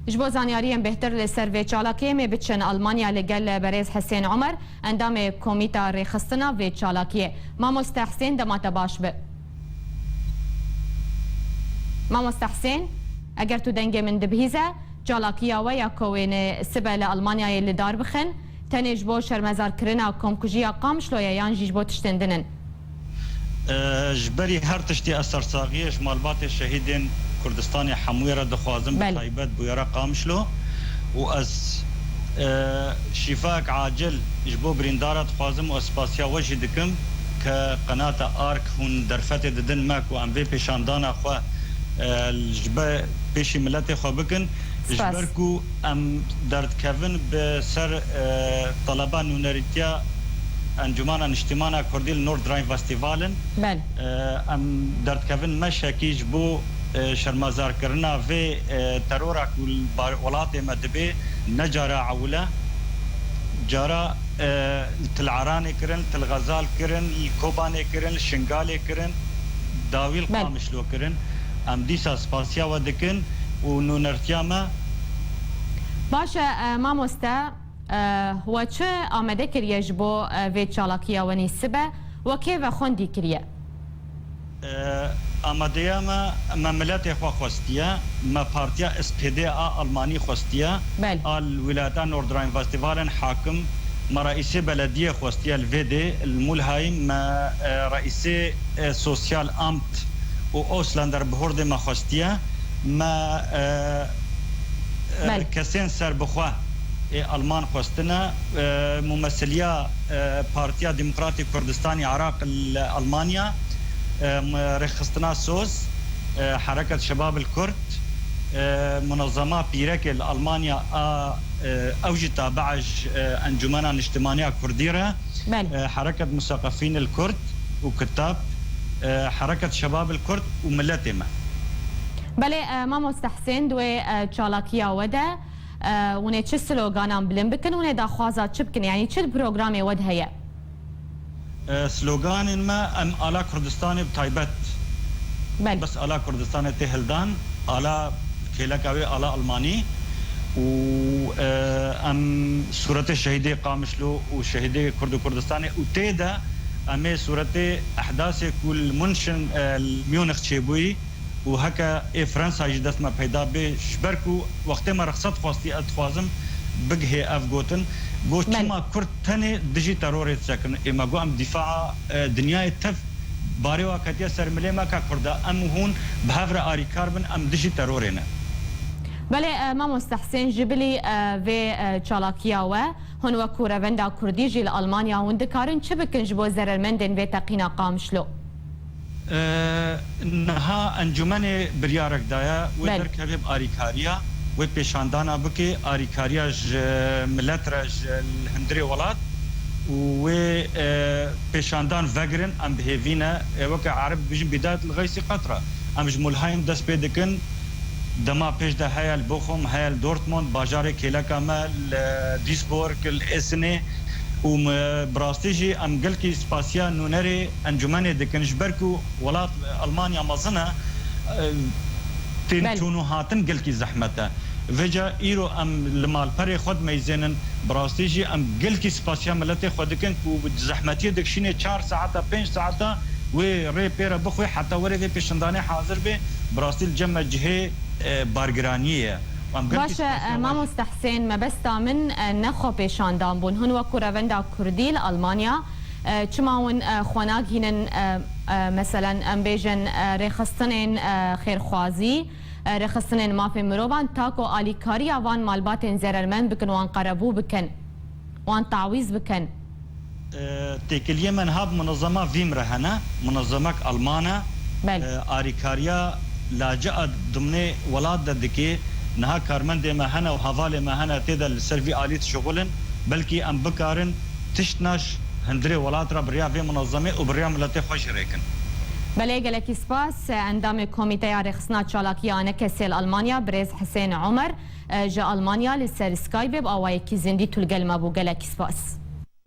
جبو زانیاریم بهتر لسر و چالاکی می بچن آلمانیا لگل برز حسین عمر اندام کمیتا ریخستنا و چالاکی ما مستحسن دمات باش به ما مستحسن اگر تو دنگ من دبهیزه چالاکیا و یا کوین سبل آلمانیا اللي دار بخن تنج بو شرمزار کرنا کمکوجیا قامش لویا یان جیج بو تشتندنن جبري هر تشتي اثر صاغيه جمالبات الشهيدين كردستان حمويره دخوازم بطيبات بويرا قامشلو واز شفاك عاجل جبو بريندارة خوازم واسباسيا وجه دكم كقناة ارك هون درفت ددن ماك وام في بيشاندانا خو الجبا بيشي ملاتي خو بكن جبركو ام درد كيفن بسر طلبان نونريتيا انجمانا اجتماعنا كرديل نورد راين فاستيفالن بل ام درد كيفن مشاكي جبو شرمازار کرنا و ترورا کل ولات مدبه نجارا عوله جارا تلعران کرن تلغزال کرن الكوبان کرن شنگال کرن داویل قامشلو کرن ام دیسا سپاسیا ودکن و نونرتیاما باشه ما مستا هو چه آمده کریه جبو و چالاکیا و نیسبه و که و خوندی کریه آماده ما مملکت خو خوستیه ما پارتیا اس پی دی آلمانی خوستیه الولايات نوردراين فاستيفالن حاكم ما رئيس بلديه خوستیه الفيدي الملهايم ما رئيس سوسيال امت و اوسلاندر بهورد ما خوستیه ما كسين سر بخوا المان خوستنا ممثليه بارتيا ديمقراطي كردستاني عراق المانيا رخصتنا سوز حركة شباب الكرد منظمة بيرك الألمانيا أوجي تابعج أنجمنا اجتماعية كرديرة حركة مثقفين الكرد وكتاب حركة شباب الكرد وملتما بله ما مستحسن دوی چالاکیا وده ونه چه سلوگانام بلن بکن ونه دا خوازات چه بکن یعنی چه پروگرامی وده هیا سلوغان ما ام آلا كردستان بتايبت بس آلا كردستان تهلدان آلا كيلكاوي آلا ألماني و ام صورة الشهيدي قامشلو وشهيدي كردستاني وتيدا ام صورة احداث كل منشن الميونخ تشيبوي وهكا فرنسا جدت ما بيدا بشبركو وقت ما رخصت خواستي اتخوازم بجهي اف جوتن گوش ما کرد تنه دجی ترور سکن اما گو ام دفاع دنیای تف باری وقتی سر ملما کا کرده ام هون بهفر آری کاربن ام دجی ترورینه بله ما مستحسن جبلی و چالاکیا و هون و کوروندا کردی جیل آلمانیا هون دکارن چه بکن جبو زررمندن و تقینا قامشلو نها انجمن بریارک دایا و در کلب آری کاریا و پیشاندانا بکی آریکاریا ملت رج الهندری ولاد و پیشاندان وگرن ام بهیوینا وک عرب بجن بداية الغيسي قطرة ام جمولهایم دست پیدکن دما پیش ده هیل بوخم هیل دورتموند باجار کیلکا ما دیسبورگ الاسنه و براستيجي ام قلكي سباسيا نونري انجماني دكنش بركو ولاد المانيا مظنه تونو هاتن قلكي زحمته وجا ايرو ام لمال بري خود ميزنن براستيجي ام قلكي سباسيا ملتي خودكن كو زحمتي دكشينه 4 ساعات 5 ساعات و ري بيرا بخوي حتى وري في بيشنداني حاضر به براستيل جمع جهه بارغرانيه باشه ما مستحسن ما بس من نخو بيشاندان بون هون وكو روندا كرديل المانيا چماون خواناك هينن مثلا ام بيجن رخصتنين خيرخوازي رخصتنين ما في مروبان تاكو آليكاريا وان مالباتين زررمن بكن وان قربو بكن وان تعويز بكن تكليه من هاب منظمه فيم رهنا منظمه المانه آليكاريا لاجأ ضمن ولاد دكي نها كارمند مهنا وحوالي مهنا تيدا السيرفي آليت شغلن بلكي ام بكارن تشتناش هندري ولات را بريا في منظمه وبريا ملتي خوش ريكن بله گلکی سپاس اندام کمیته رخصنا چالاکیانه کسیل آلمانیا برز حسین عمر جا آلمانیا لسر سکایب آوایی کی زندی تلگل ما بو گلکی سپاس